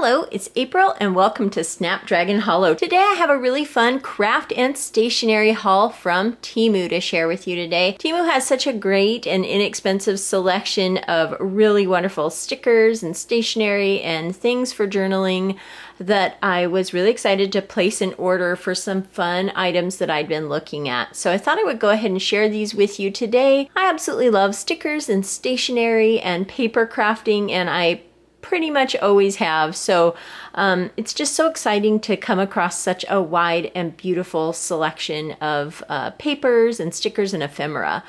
Hello, it's April and welcome to Snapdragon Hollow. Today I have a really fun craft and stationery haul from Temu to share with you today. Temu has such a great and inexpensive selection of really wonderful stickers and stationery and things for journaling that I was really excited to place an order for some fun items that I'd been looking at. So I thought I would go ahead and share these with you today. I absolutely love stickers and stationery and paper crafting, and I pretty much always have. So it's just so exciting to come across such a wide and beautiful selection of papers and stickers and ephemera.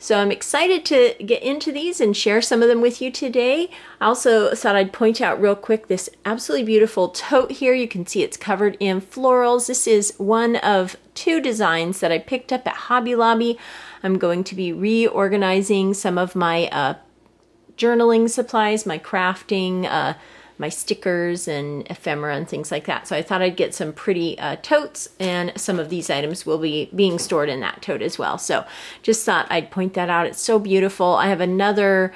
So I'm excited to get into these and share some of them with you today. I also thought I'd point out real quick this absolutely beautiful tote here. You can see it's covered in florals. This is one of two designs that I picked up at Hobby Lobby. I'm going to be reorganizing some of my journaling supplies, my crafting, my stickers and ephemera and things like that. So I thought I'd get some pretty totes, and some of these items will be being stored in that tote as well. So just thought I'd point that out. It's so beautiful. I have another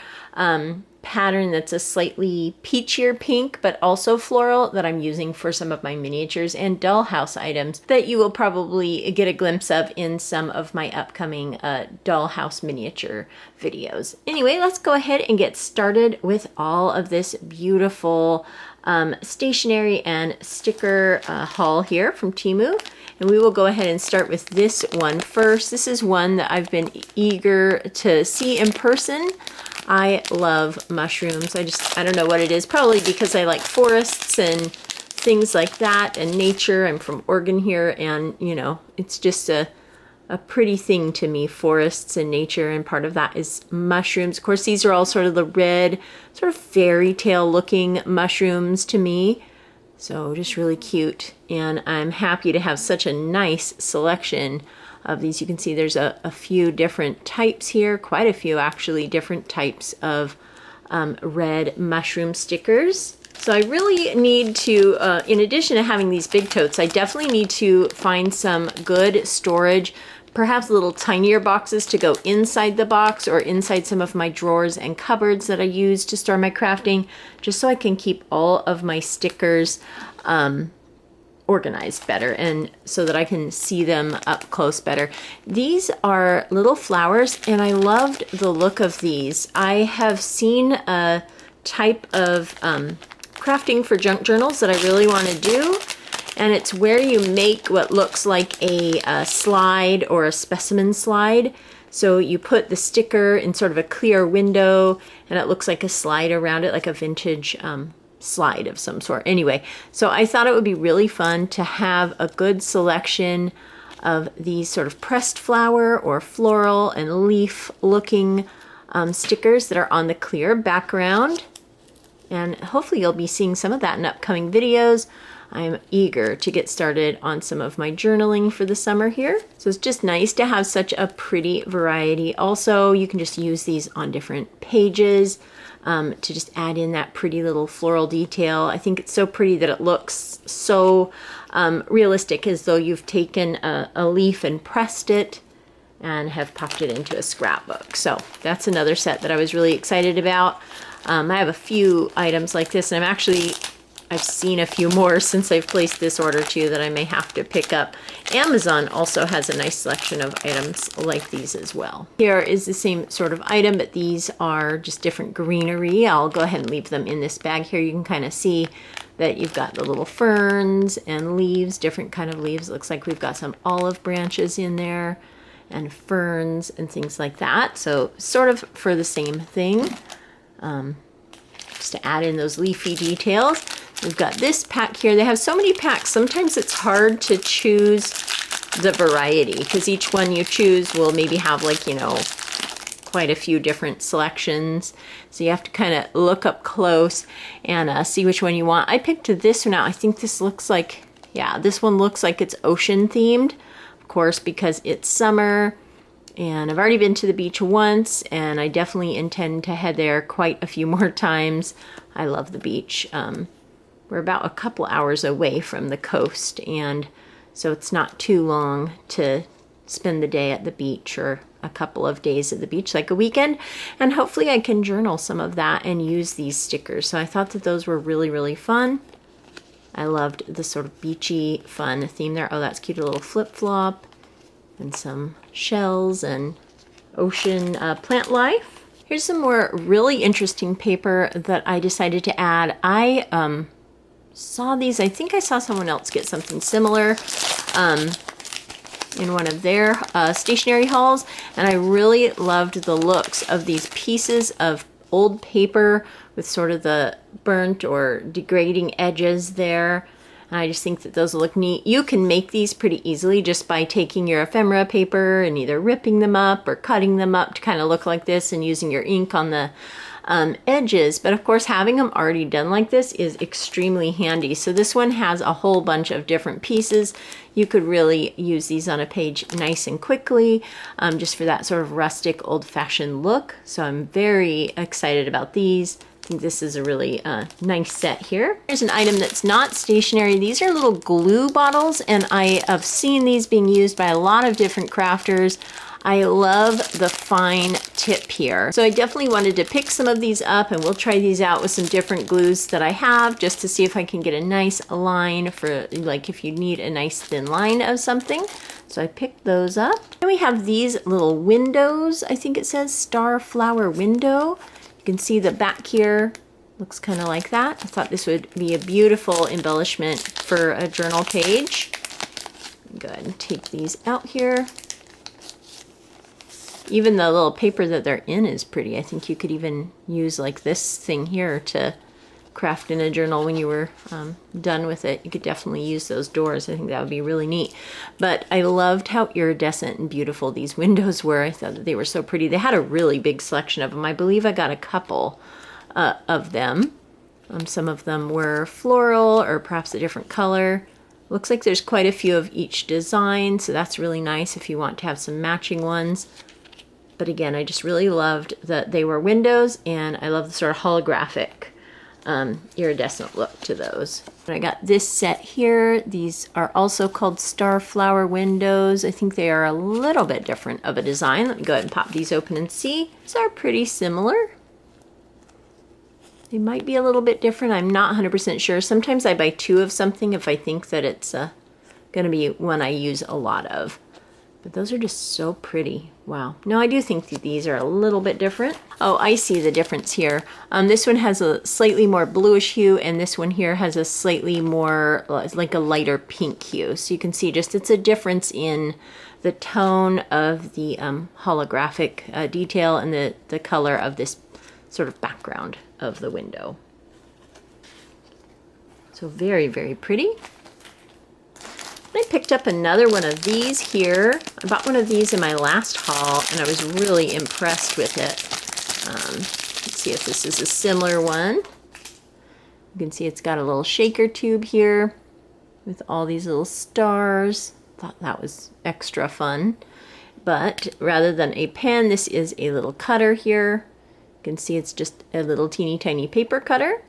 pattern that's a slightly peachier pink but also floral that I'm using for some of my miniatures and dollhouse items that you will probably get a glimpse of in some of my upcoming dollhouse miniature videos. Anyway, let's go ahead and get started with all of this beautiful stationery and sticker haul here from Temu. And we will go ahead and start with this one first. This is one that I've been eager to see in person. I love mushrooms. I don't know what it is. Probably because I like forests and things like that and nature. I'm from Oregon here, and you know, it's just a pretty thing to me, forests and nature, and part of that is mushrooms. Of course, these are all sort of the red, sort of fairy tale looking mushrooms to me. So just really cute, and I'm happy to have such a nice selection of these. You can see there's a few different types here, quite a few actually, different types of red mushroom stickers. So I really need to, in addition to having these big totes, I definitely need to find some good storage, perhaps little tinier boxes to go inside the box or inside some of my drawers and cupboards that I use to store my crafting, just so I can keep all of my stickers organized better and so that I can see them up close better. These are little flowers, and I loved the look of these. I have seen a type of crafting for junk journals that I really want to do, and it's where you make what looks like a slide or a specimen slide. So you put the sticker in sort of a clear window, and it looks like a slide around it, like a vintage slide of some sort. Anyway, so I thought it would be really fun to have a good selection of these sort of pressed flower or floral and leaf looking stickers that are on the clear background. And hopefully you'll be seeing some of that in upcoming videos. I'm eager to get started on some of my journaling for the summer here. So it's just nice to have such a pretty variety. Also, you can just use these on different pages to just add in that pretty little floral detail. I think it's so pretty that it looks so realistic, as though you've taken a leaf and pressed it and have popped it into a scrapbook. So that's another set that I was really excited about. I have a few items like this, and I've seen a few more since I've placed this order too that I may have to pick up. Amazon also has a nice selection of items like these as well. Here is the same sort of item, but these are just different greenery. I'll go ahead and leave them in this bag here. You can kind of see that you've got the little ferns and leaves, different kind of leaves. It looks like we've got some olive branches in there and ferns and things like that. So sort of for the same thing, just to add in those leafy details. We've got this pack here. They have so many packs. Sometimes it's hard to choose the variety, because each one you choose will maybe have, like, you know, quite a few different selections. So you have to kind of look up close and see which one you want. I picked this one out. I think this looks like, yeah, this one looks like it's ocean themed, of course, because it's summer. And I've already been to the beach once, and I definitely intend to head there quite a few more times. I love the beach. We're about a couple hours away from the coast, and so it's not too long to spend the day at the beach, or a couple of days at the beach, like a weekend. And hopefully I can journal some of that and use these stickers. So I thought that those were really, really fun. I loved the sort of beachy, fun theme there. Oh, that's cute, a little flip-flop and some shells and ocean plant life. Here's some more really interesting paper that I decided to add. I saw these, I think I saw someone else get something similar in one of their stationery hauls, and I really loved the looks of these pieces of old paper with sort of the burnt or degrading edges there. And I just think that those look neat. You can make these pretty easily just by taking your ephemera paper and either ripping them up or cutting them up to kind of look like this and using your ink on the edges. But of course, having them already done like this is extremely handy. So this one has a whole bunch of different pieces. You could really use these on a page nice and quickly, just for that sort of rustic, old-fashioned look. So I'm very excited about these. I think this is a really nice set here. Here's an item that's not stationary. These are little glue bottles, and I have seen these being used by a lot of different crafters. I love the fine tip here. So I definitely wanted to pick some of these up, and we'll try these out with some different glues that I have just to see if I can get a nice line for, like, if you need a nice thin line of something. So I picked those up. Then we have these little windows. I think it says star flower window. You can see the back here looks kind of like that. I thought this would be a beautiful embellishment for a journal page. Go ahead and take these out here. Even the little paper that they're in is pretty. I think you could even use like this thing here to craft in a journal when you were done with it. You could definitely use those doors. I think that would be really neat. But I loved how iridescent and beautiful these windows were. I thought that they were so pretty. They had a really big selection of them. I believe I got a couple of them. Some of them were floral or perhaps a different color. Looks like there's quite a few of each design, so that's really nice if you want to have some matching ones. But again, I just really loved that they were windows, and I love the sort of holographic iridescent look to those. And I got this set here. These are also called star flower windows. I think they are a little bit different of a design. Let me go ahead and pop these open and see. These are pretty similar. They might be a little bit different. I'm not 100% sure. Sometimes I buy two of something if I think that it's going to be one I use a lot of. But those are just so pretty. Wow. No, I do think that these are a little bit different. Oh, I see the difference here. This one has a slightly more bluish hue, and this one here has a slightly more, like a lighter pink hue. So you can see just it's a difference in the tone of the holographic detail and the color of this sort of background of the window. So very, very pretty. I picked up another one of these here. I bought one of these in my last haul, and I was really impressed with it. Let's see if this is a similar one. You can see it's got a little shaker tube here with all these little stars. Thought that was extra fun. But rather than a pen, this is a little cutter here. You can see it's just a little teeny tiny paper cutter.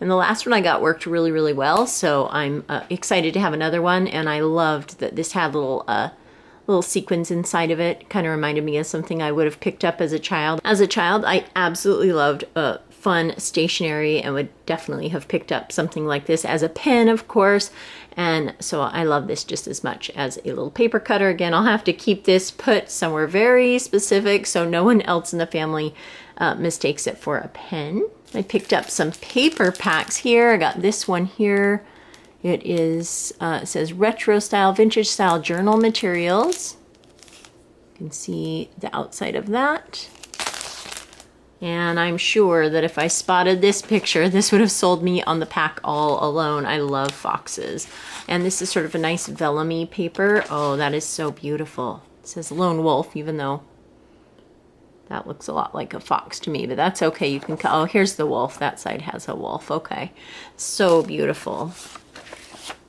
And the last one I got worked really, really well, so I'm excited to have another one. And I loved that this had little sequins inside of it. Kind of reminded me of something I would have picked up as a child. As a child, I absolutely loved fun stationery and would definitely have picked up something like this as a pen, of course. And so I love this just as much as a little paper cutter. Again, I'll have to keep this put somewhere very specific so no one else in the family mistakes it for a pen. I picked up some paper packs here. I got this one here. It is, it says retro style, vintage style journal materials. You can see the outside of that. And I'm sure that if I spotted this picture, this would have sold me on the pack all alone. I love foxes. And this is sort of a nice vellum-y paper. Oh, that is so beautiful. It says lone wolf, even though that looks a lot like a fox to me, but that's okay. You can, oh, here's the wolf. That side has a wolf. Okay. So beautiful.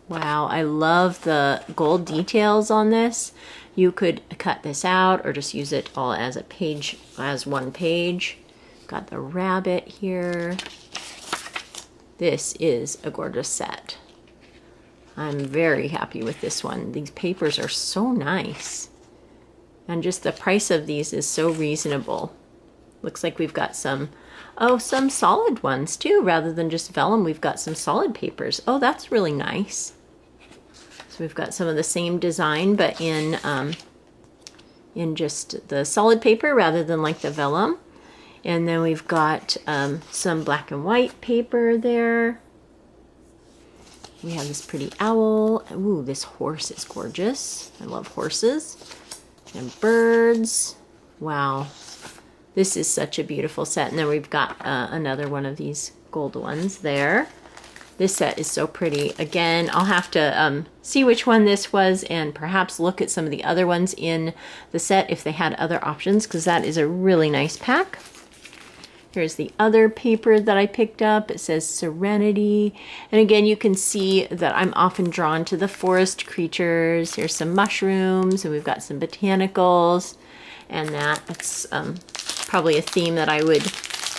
Wow. I love the gold details on this. You could cut this out or just use it all as a page, as one page. Got the rabbit here. This is a gorgeous set. I'm very happy with this one. These papers are so nice. And just the price of these is so reasonable. Looks like we've got some, oh, some solid ones too. Rather than just vellum, we've got some solid papers. Oh, that's really nice. So we've got some of the same design, but in just the solid paper rather than like the vellum. And then we've got some black and white paper there. We have this pretty owl. Ooh, this horse is gorgeous. I love horses. And birds. Wow. This is such a beautiful set. And then we've got another one of these gold ones there. This set is so pretty. Again, I'll have to see which one this was and perhaps look at some of the other ones in the set if they had other options, because that is a really nice pack. Here's the other paper that I picked up. It says Serenity. And again, you can see that I'm often drawn to the forest creatures. Here's some mushrooms, and we've got some botanicals. And that's probably a theme that I would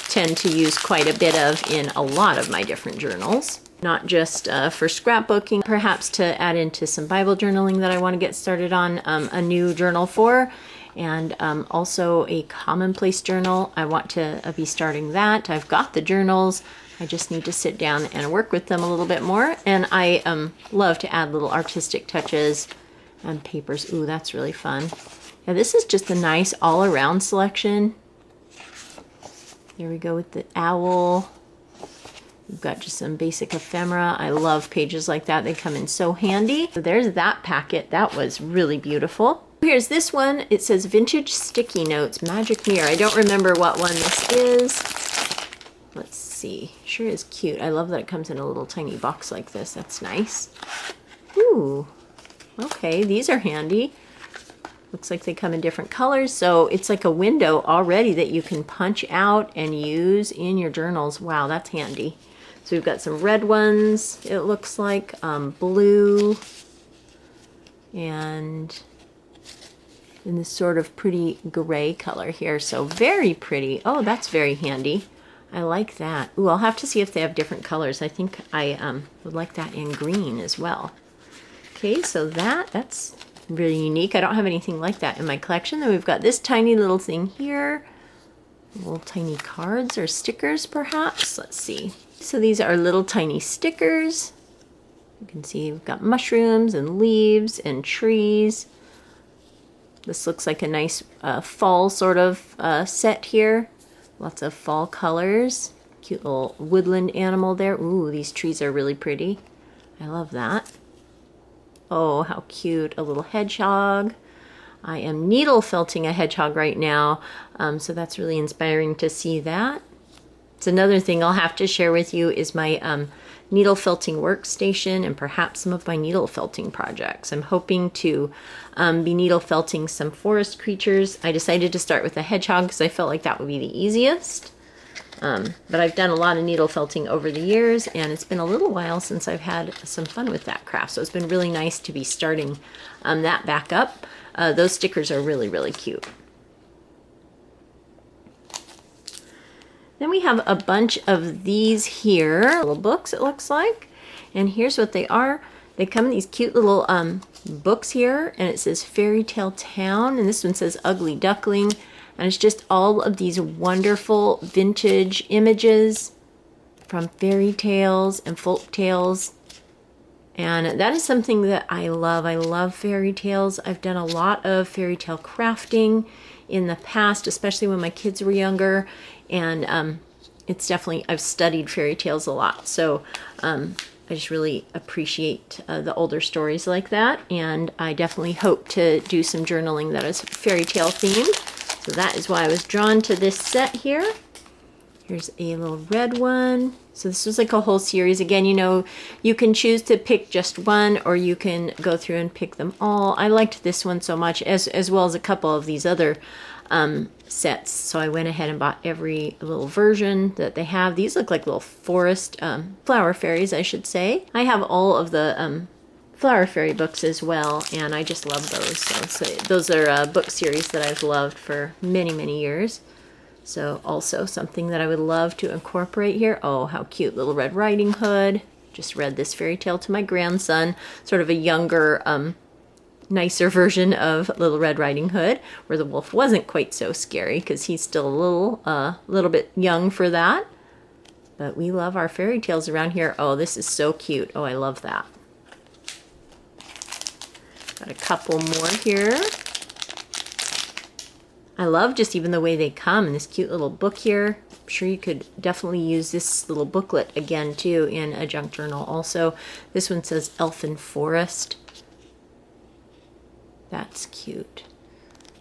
tend to use quite a bit of in a lot of my different journals. Not just for scrapbooking, perhaps to add into some Bible journaling that I want to get started on a new journal for. And also a commonplace journal. I want to be starting that. I've got the journals. I just need to sit down and work with them a little bit more. And I love to add little artistic touches and papers. Ooh, that's really fun. Yeah, this is just a nice all-around selection. Here we go with the owl. We've got just some basic ephemera. I love pages like that. They come in so handy. So there's that packet. That was really beautiful. Here's this one. It says Vintage Sticky Notes Magic Mirror. I don't remember what one this is. Let's see. Sure is cute. I love that it comes in a little tiny box like this. That's nice. Ooh. Okay, these are handy. Looks like they come in different colors. So it's like a window already that you can punch out and use in your journals. Wow, that's handy. So we've got some red ones, it looks like, blue, and in this sort of pretty gray color here. So very pretty. Oh, that's very handy. I like that. Ooh, I'll have to see if they have different colors. I think I would like that in green as well. Okay, so that's really unique. I don't have anything like that in my collection. Then we've got this tiny little thing here. Little tiny cards or stickers, perhaps. Let's see. So these are little tiny stickers. You can see we've got mushrooms and leaves and trees. This looks like a nice fall sort of set here. Lots of fall colors. Cute little woodland animal there. Ooh, these trees are really pretty. I love that. Oh, how cute. A little hedgehog. I am needle felting a hedgehog right now, so that's really inspiring to see that. It's another thing I'll have to share with you is my needle felting workstation and perhaps some of my needle felting projects. I'm hoping to be needle felting some forest creatures. I decided to start with a hedgehog because I felt like that would be the easiest. But I've done a lot of needle felting over the years, and it's been a little while since I've had some fun with that craft. So it's been really nice to be starting that back up. Those stickers are really, really cute. Then we have a bunch of these here, little books it looks like. And here's what they are. They come in these cute little books here, and it says Fairy Tale Town, and this one says Ugly Duckling. And it's just all of these wonderful vintage images from fairy tales and folk tales. And that is something that I love. I love fairy tales. I've done a lot of fairy tale crafting in the past, especially when my kids were younger. And it's definitely, I've studied fairy tales a lot. So I just really appreciate the older stories like that. And I definitely hope to do some journaling that is fairy tale themed. So that is why I was drawn to this set here. Here's a little red one. So this was like a whole series. Again, you know, you can choose to pick just one, or you can go through and pick them all. I liked this one so much, as well as a couple of these other sets. So I went ahead and bought every little version that they have. These look like little forest flower fairies, I should say. I have all of the flower fairy books as well, and I just love those. So those are book series that I've loved for many, many years. So also something that I would love to incorporate here. Oh, how cute, Little Red Riding Hood. Just read this fairy tale to my grandson, sort of a younger nicer version of Little Red Riding Hood, where the wolf wasn't quite so scary because he's still a little bit young for that. But we love our fairy tales around here. Oh, this is so cute. Oh, I love that. Got a couple more here. I love just even the way they come in this cute little book here. I'm sure you could definitely use this little booklet again too in a junk journal also. This one says Elfin Forest. That's cute.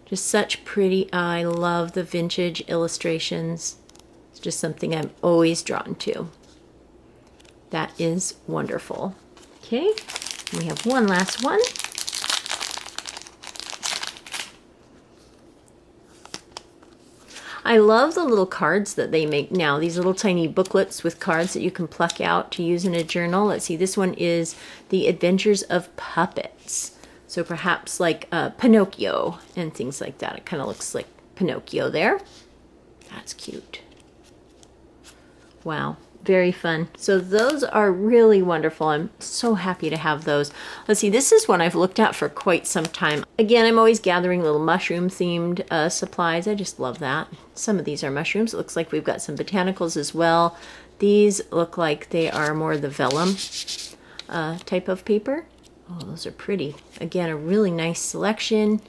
Just such pretty, I love the vintage illustrations. It's just something I'm always drawn to. That is wonderful. Okay, we have one last one. I love the little cards that they make now, these little tiny booklets with cards that you can pluck out to use in a journal. Let's see, this one is The Adventures of Puppets. So perhaps like Pinocchio and things like that. It kind of looks like Pinocchio there. That's cute. Wow, very fun. So those are really wonderful. I'm so happy to have those. Let's see, this is one I've looked at for quite some time. Again, I'm always gathering little mushroom themed supplies. I just love that. Some of these are mushrooms. It looks like we've got some botanicals as well. These look like they are more the vellum type of paper. Oh, those are pretty. Again, a really nice selection.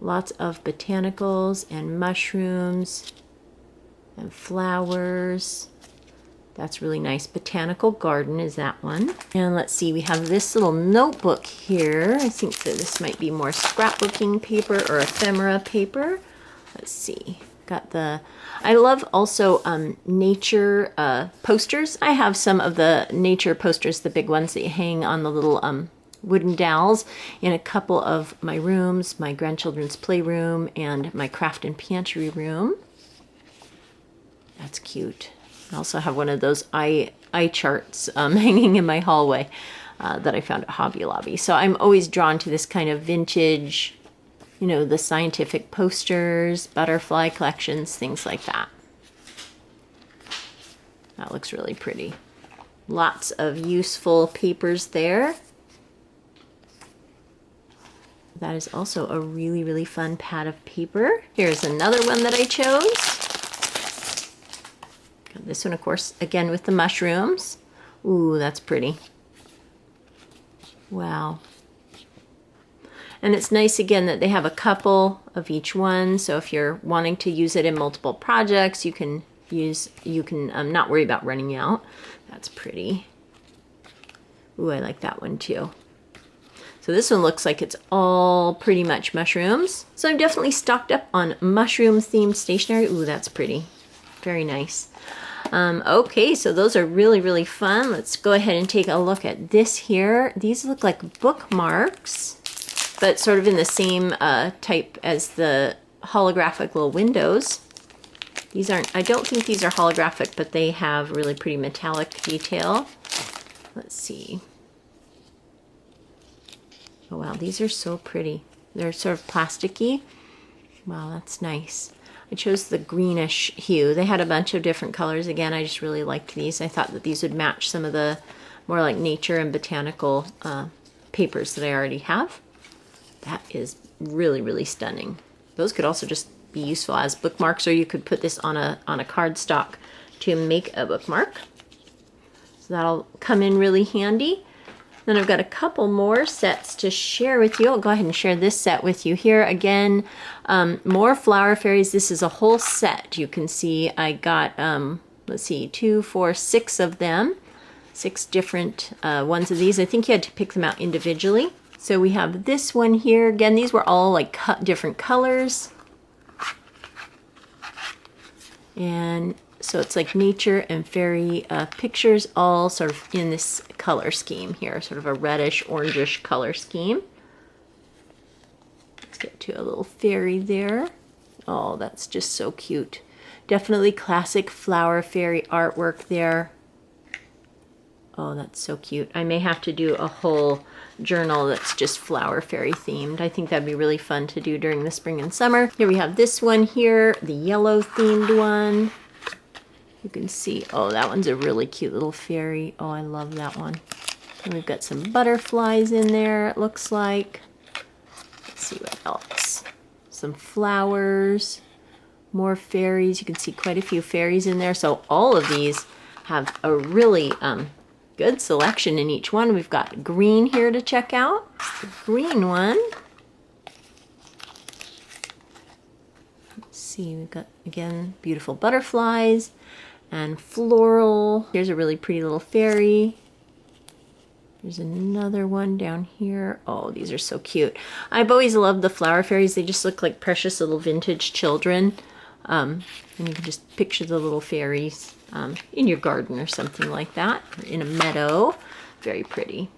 Lots of botanicals and mushrooms and flowers. That's really nice. Botanical Garden is that one. And let's see, we have this little notebook here. I think that this might be more scrapbooking paper or ephemera paper. Let's see. Got the, I love also nature posters. I have some of the nature posters, the big ones that you hang on the little wooden dowels in a couple of my rooms, my grandchildren's playroom and my craft and pantry room. That's cute. I also have one of those eye charts hanging in my hallway that I found at Hobby Lobby. So I'm always drawn to this kind of vintage, you know, the scientific posters, butterfly collections, things like that. That looks really pretty. Lots of useful papers there. That is also a really, really fun pad of paper. Here's another one that I chose. This one, of course, again with the mushrooms. Ooh, that's pretty. Wow. And it's nice, again, that they have a couple of each one. So if you're wanting to use it in multiple projects, you can not worry about running out. That's pretty. Ooh, I like that one too. So this one looks like it's all pretty much mushrooms. So I'm definitely stocked up on mushroom-themed stationery. Ooh, that's pretty. Very nice. Okay, so those are really, really fun. Let's go ahead and take a look at this here. These look like bookmarks, but sort of in the same type as the holographic little windows. These aren't, I don't think these are holographic, but they have really pretty metallic detail. Let's see. Oh wow, these are so pretty. They're sort of plasticky. Wow, that's nice. I chose the greenish hue. They had a bunch of different colors. Again, I just really liked these. I thought that these would match some of the more like nature and botanical papers that I already have. That is really, really stunning. Those could also just be useful as bookmarks, or you could put this on a cardstock to make a bookmark. So that'll come in really handy. Then I've got a couple more sets to share with you. I'll go ahead and share this set with you here. Again, more flower fairies. This is a whole set. You can see I got, let's see, 2, 4, 6 of them. 6 different ones of these. I think you had to pick them out individually. So we have this one here. Again, these were all like different colors. And so it's like nature and fairy pictures all sort of in this color scheme here, sort of a reddish, orangish color scheme. Let's get to a little fairy there. Oh, that's just so cute. Definitely classic flower fairy artwork there. Oh, that's so cute. I may have to do a whole journal that's just flower fairy themed. I think that'd be really fun to do during the spring and summer. Here we have this one here, the yellow themed one. You can see, oh, that one's a really cute little fairy. Oh, I love that one. And we've got some butterflies in there, it looks like. Let's see what else. Some flowers, more fairies. You can see quite a few fairies in there. So all of these have a really good selection in each one. We've got green here to check out. It's the green one. Let's see, we've got, again, beautiful butterflies and floral. Here's a really pretty little fairy. There's another one down here. Oh, these are so cute. I've always loved the flower fairies. They just look like precious little vintage children. And you can just picture the little fairies in your garden or something like that, or in a meadow. Very pretty.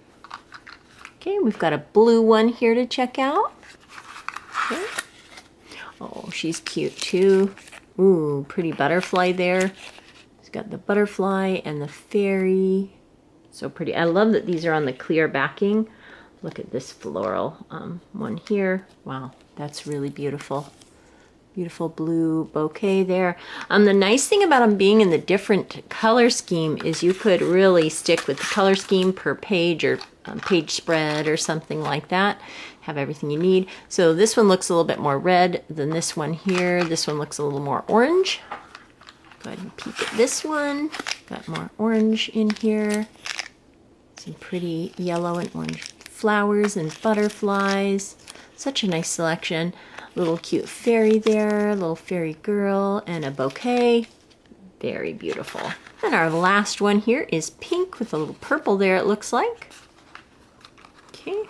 Okay, we've got a blue one here to check out. Okay. Oh, she's cute too. Ooh, pretty butterfly there. It's got the butterfly and the fairy. So pretty. I love that these are on the clear backing. Look at this floral one here. Wow, that's really beautiful. Beautiful blue bouquet there. The nice thing about them being in the different color scheme is you could really stick with the color scheme per page or page spread or something like that. Have everything you need. So this one looks a little bit more red than this one here. This one looks a little more orange. Go ahead and peek at this one. Got more orange in here. Some pretty yellow and orange flowers and butterflies. Such a nice selection. Little cute fairy there, little fairy girl, and a bouquet. Very beautiful. And our last one here is pink with a little purple there, it looks like. Okay.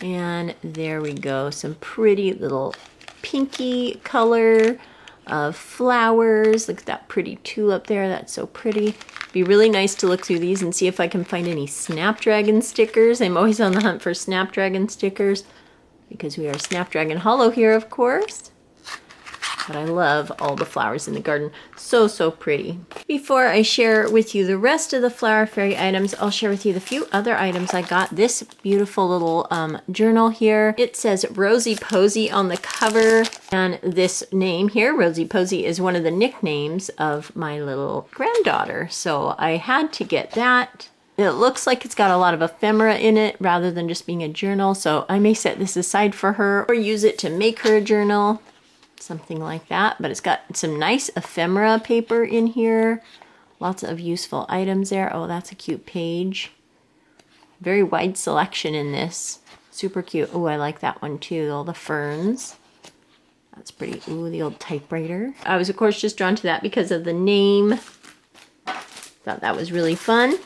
And there we go. Some pretty little pinky color of flowers. Look at that pretty tulip there. That's so pretty. Be really nice to look through these and see if I can find any Snapdragon stickers. I'm always on the hunt for Snapdragon stickers because we are Snapdragon Hollow here, of course. But I love all the flowers in the garden. So, so pretty. Before I share with you the rest of the Flower Fairy items, I'll share with you the few other items I got. This beautiful little journal here. It says Rosie Posy on the cover. And this name here, Rosie Posy, is one of the nicknames of my little granddaughter. So I had to get that. It looks like it's got a lot of ephemera in it rather than just being a journal. So I may set this aside for her or use it to make her a journal. Something like that, but it's got some nice ephemera paper in here. Lots of useful items there. Oh, that's a cute page. Very wide selection in this. Super cute. Oh, I like that one too. All the ferns. That's pretty. Ooh, the old typewriter. I was, of course, just drawn to that because of the name. Thought that was really fun.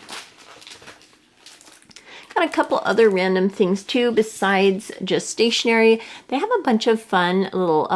Got a couple other random things too besides just stationery. They have a bunch of fun little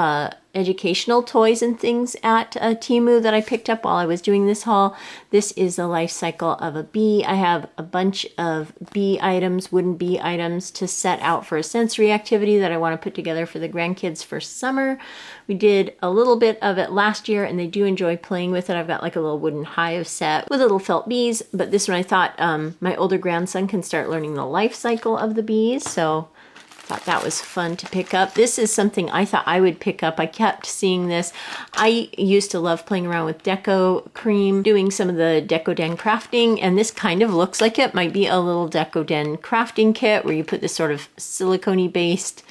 educational toys and things at Temu that I picked up while I was doing this haul. This is the life cycle of a bee. I have a bunch of bee items, wooden bee items to set out for a sensory activity that I want to put together for the grandkids for summer. We did a little bit of it last year and they do enjoy playing with it. I've got like a little wooden hive set with little felt bees, but this one I thought my older grandson can start learning the life cycle of the bees. So thought that was fun to pick up. This is something I thought I would pick up. I kept seeing this. I used to love playing around with Deco Cream, doing some of the Deco Den crafting, and this kind of looks like it might be a little Deco Den crafting kit where you put this sort of silicone based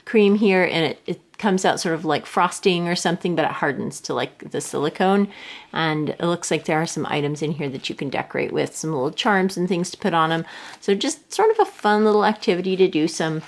cream here and it comes out sort of like frosting or something, but it hardens to like the silicone. And it looks like there are some items in here that you can decorate with, some little charms and things to put on them. So just sort of a fun little activity to do some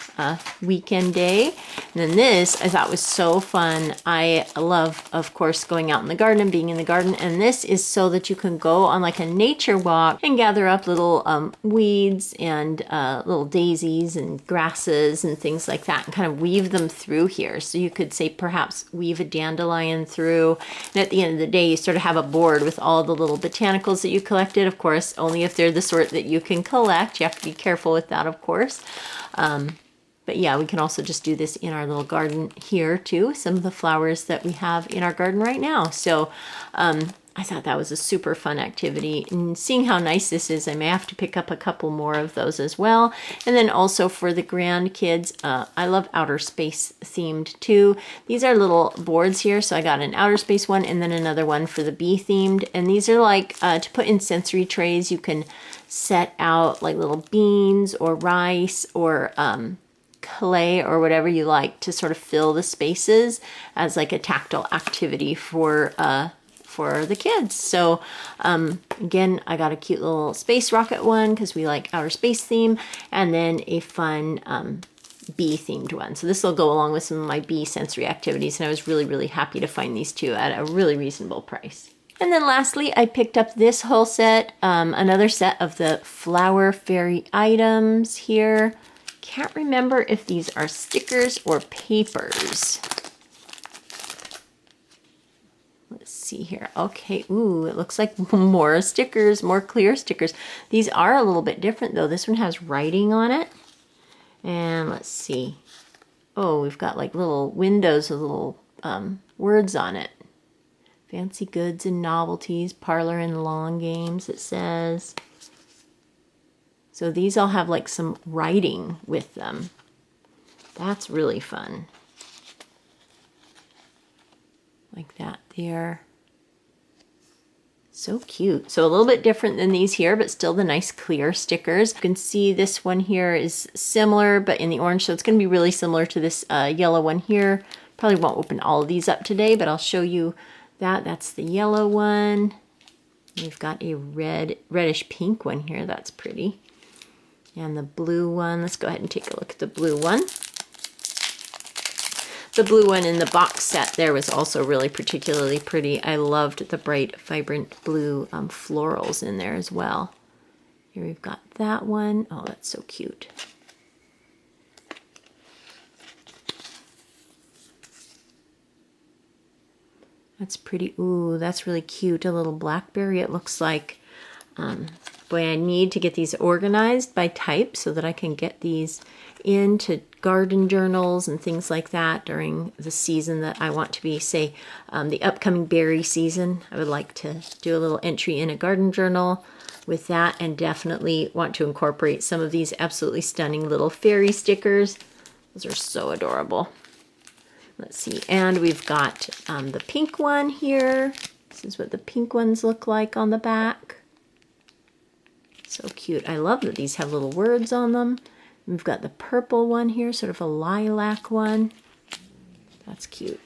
weekend day. And then this I thought was so fun. I love, of course, going out in the garden and being in the garden. And this is so that you can go on like a nature walk and gather up little weeds and little daisies and grasses and things like that and kind of weave them through here. So you could say perhaps weave a dandelion through. And at the end of the day, you sort of have a board with all the little botanicals that you collected. Of course, only if they're the sort that you can collect. You have to be careful with that, of course. But yeah, we can also just do this in our little garden here too. Some of the flowers that we have in our garden right now. So I thought that was a super fun activity. And seeing how nice this is, I may have to pick up a couple more of those as well. And then also for the grandkids, I love outer space themed too. These are little boards here. So I got an outer space one and then another one for the bee themed. And these are like to put in sensory trays. You can set out like little beans or rice or clay or whatever you like to sort of fill the spaces as like a tactile activity for the kids. So again, I got a cute little space rocket one because we like outer space theme, and then a fun bee themed one. So this will go along with some of my bee sensory activities, and I was really, really happy to find these two at a really reasonable price. And then lastly, I picked up this whole set, another set of the flower fairy items here. Can't remember if these are stickers or papers. Let's see here. Okay, ooh, it looks like more stickers, more clear stickers. These are a little bit different though. This one has writing on it. And let's see. Oh, we've got like little windows with little words on it. Fancy goods and novelties, parlor and lawn games, it says. So these all have like some writing with them. That's really fun. Like that there. So cute. So a little bit different than these here, but still the nice clear stickers. You can see this one here is similar, but in the orange, so it's going to be really similar to this yellow one here. Probably won't open all of these up today, but I'll show you that. That's the yellow one. We've got a reddish pink one here. That's pretty. And the blue one. Let's go ahead and take a look at the blue one. The blue one in the box set there was also really particularly pretty. I loved the bright, vibrant blue florals in there as well. Here we've got that one. Oh, that's so cute. That's pretty. Ooh, that's really cute. A little blackberry, it looks like. Boy, I need to get these organized by type so that I can get these into garden journals and things like that during the season that I want to be, say, the upcoming berry season. I would like to do a little entry in a garden journal with that, and definitely want to incorporate some of these absolutely stunning little fairy stickers. Those are so adorable. Let's see, and we've got the pink one here. This is what the pink ones look like on the back. So cute. I love that these have little words on them. We've got the purple one here, sort of a lilac one. That's cute.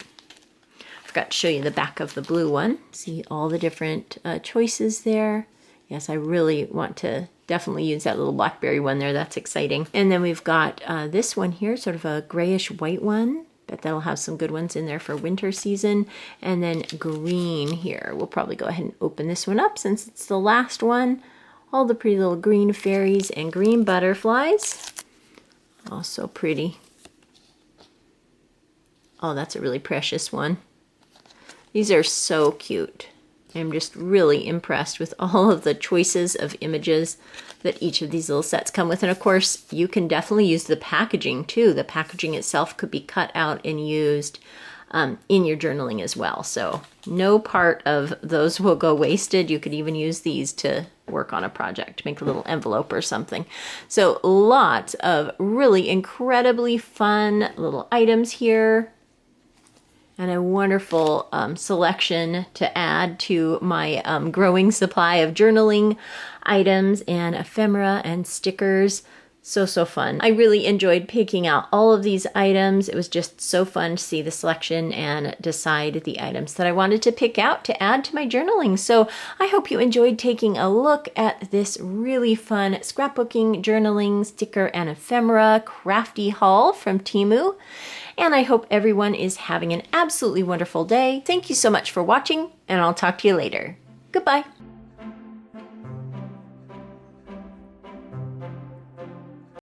Forgot to show you the back of the blue one. See all the different choices there. Yes, I really want to definitely use that little blackberry one there. That's exciting. And then we've got this one here, sort of a grayish white one. Bet that'll have some good ones in there for winter season. And then green here. We'll probably go ahead and open this one up since it's the last one. All the pretty little green fairies and green butterflies. Oh, so pretty. Oh, that's a really precious one. These are so cute. I'm just really impressed with all of the choices of images that each of these little sets come with. And of course, you can definitely use the packaging too. The packaging itself could be cut out and used in your journaling as well. So no part of those will go wasted. You could even use these to work on a project, make a little envelope or something. So lots of really incredibly fun little items here, and a wonderful selection to add to my growing supply of journaling items and ephemera and stickers. So fun. I really enjoyed picking out all of these items. It was just so fun to see the selection and decide the items that I wanted to pick out to add to my journaling. So I hope you enjoyed taking a look at this really fun scrapbooking, journaling, sticker, and ephemera crafty haul from Temu. And I hope everyone is having an absolutely wonderful day. Thank you so much for watching, and I'll talk to you later. Goodbye.